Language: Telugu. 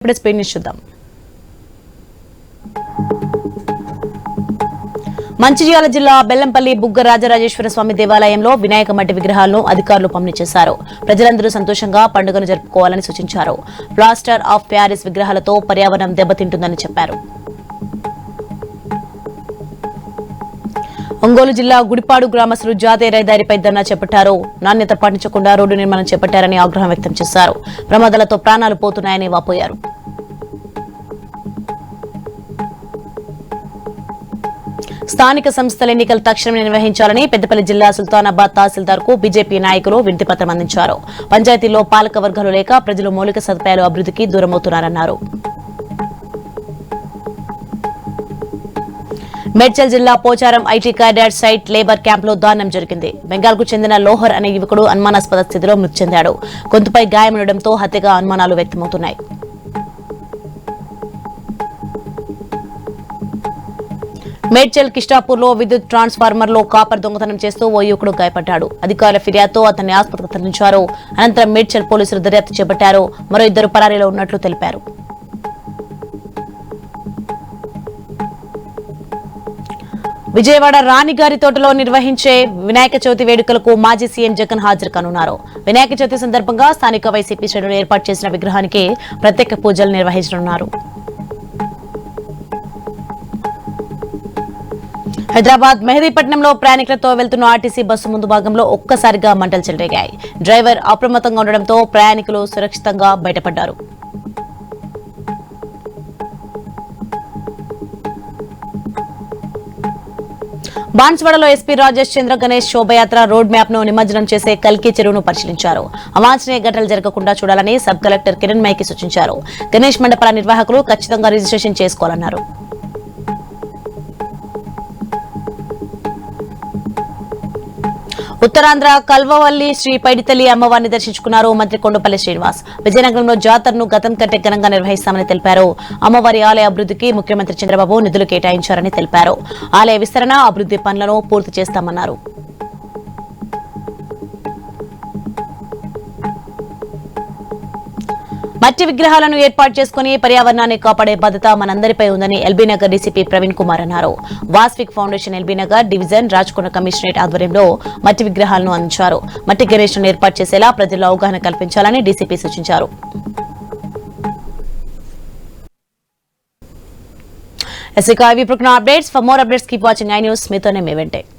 ఇప్పుడు స్పెయిన్ న్యూస్ చూద్దాం. మంచిర్యాల జిల్లా బెల్లంపల్లి బుగ్గ రాజరాజేశ్వర స్వామి దేవాలయంలో వినాయక మట్టి విగ్రహాలను అధికారులు పంపిణీ చేశారు. ప్రజలందరూ సంతోషంగా పండుగను జరుపుకోవాలని సూచించారు. ప్లాస్టర్ ఆఫ్ ప్యారిస్ విగ్రహాలతో పర్యావరణం దెబ్బతింటుందని చెప్పారు. ఒంగోలు జిల్లా గుడిపాడు గ్రామస్తులు జాతీయ రహదారిపై ధర్నా చేపట్టారు. నాణ్యత పాటించకుండా రోడ్డు నిర్మాణం చేపట్టారని ఆగ్రహం వ్యక్తం చేశారు. ప్రమాదాలతో ప్రాణాలు పోతున్నాయని వాపోయారు. స్థానిక సంస్థల ఎన్నికలు తక్షణమే నిర్వహించాలని పెద్దపల్లి జిల్లా సుల్తానాబాద్ తహసీల్దార్ కు బీజేపీ నాయకులు వినతిపత్రం అందించారు. పంచాయతీల్లో పాలక వర్గాలు లేక ప్రజలు మౌలిక సదుపాయాలు అభివృద్ధికి దూరమవుతున్నారన్నారు. మేడ్చల్ జిల్లా పోచారం ఐటీ క్యాడెట్ సైట్ లేబర్ క్యాంపులో దారుణం జరిగింది. బెంగాల్కు చెందిన లోహర్ అనే యువకుడు అనుమానాస్పద స్థితిలో మృతి చెందాడు. గొంతుపై గాయముండటంతో హత్యగా అనుమానాలు వ్యక్తమవుతున్నాయి. మేడ్చల్ కిష్టాపూర్లో విద్యుత్ ట్రాన్స్ఫార్మర్ లో కాపర్ దొంగతనం చేస్తూ ఓ యువకుడు గాయపడ్డాడు. అధికారుల ఫిర్యాదుతో అతన్ని ఆసుపత్రికి తరలించారు. అనంతరం మేడ్చల్ పోలీసులు దర్యాప్తు చేపట్టారు. మరో ఇద్దరు పరారీలో ఉన్నట్లు తెలిపారు. విజయవాడ రాణిగారి తోటలో నిర్వహించే వినాయక చవితి వేడుకలకు మాజీ సీఎం జగన్ హాజరు కానున్నారు. వినాయక చవితి సందర్భంగా స్థానిక వైసీపీ శ్రేణులు ఏర్పాటు చేసిన విగ్రహానికి ప్రత్యేక పూజలు నిర్వహించనున్నారు. హైదరాబాద్ మెహదీపట్నంలో ప్రయాణికులతో వెళ్తున్న ఆర్టీసీ బస్సు ముందు భాగంలో ఒక్కసారిగా మంటలు చెలరేగాయి. డ్రైవర్ అప్రమత్తంగా ఉండడంతో ప్రయాణికులు సురక్షితంగా బయటపడ్డారు. బాన్స్వాడలో ఎస్పీ రాజేష్ చంద్ర గణేష్ శోభయాత్ర రోడ్ మ్యాప్ ను నిమజ్జనం చేసే కల్కి చెరువును పరిశీలించారు. అవాంఛనీయ ఘటనలు జరగకుండా చూడాలని సబ్ కలెక్టర్ కిరణ్ మైకి సూచించారు. గణేష్ మండపాల నిర్వాహకులు ఖచ్చితంగా రిజిస్ట్రేషన్ చేసుకోవాలన్నారు. ఉత్తరాంధ్ర కల్వవల్లి శ్రీ పైడితల్లి అమ్మవారిని దర్శించుకున్నారు మంత్రి కొండపల్లి శ్రీనివాస్. విజయనగరంలో జాతరను గతం కంటే ఘనంగా నిర్వహిస్తామని తెలిపారు. అమ్మవారి ఆలయ అభివృద్ధికి ముఖ్యమంత్రి చంద్రబాబు నిధులు కేటాయించారని తెలిపారు. ఆలయ విస్తరణ అభివృద్ధి పనులను పూర్తి చేస్తామన్నారు. మట్టి విగ్రహాలను ఏర్పాటు చేసుకుని పర్యావరణాన్ని కాపాడే బాధ్యత మనందరిపై ఉందని ఎల్బీనగర్ డీసీపీ ప్రవీణ్ కుమార్ అన్నారు. Vaswik foundation LB Nagar division Rachakonda commissionerate ఆధ్వర్యంలో మట్టి విగ్రహాలను అందించారు. మట్టి గణేష్ను ఏర్పాటు చేసేలా ప్రజల్లో అవగాహన కల్పించాలని డీసీపీ సూచించారు. Updates for more updates keep watching I news. మీతోనే మీ వెంటే.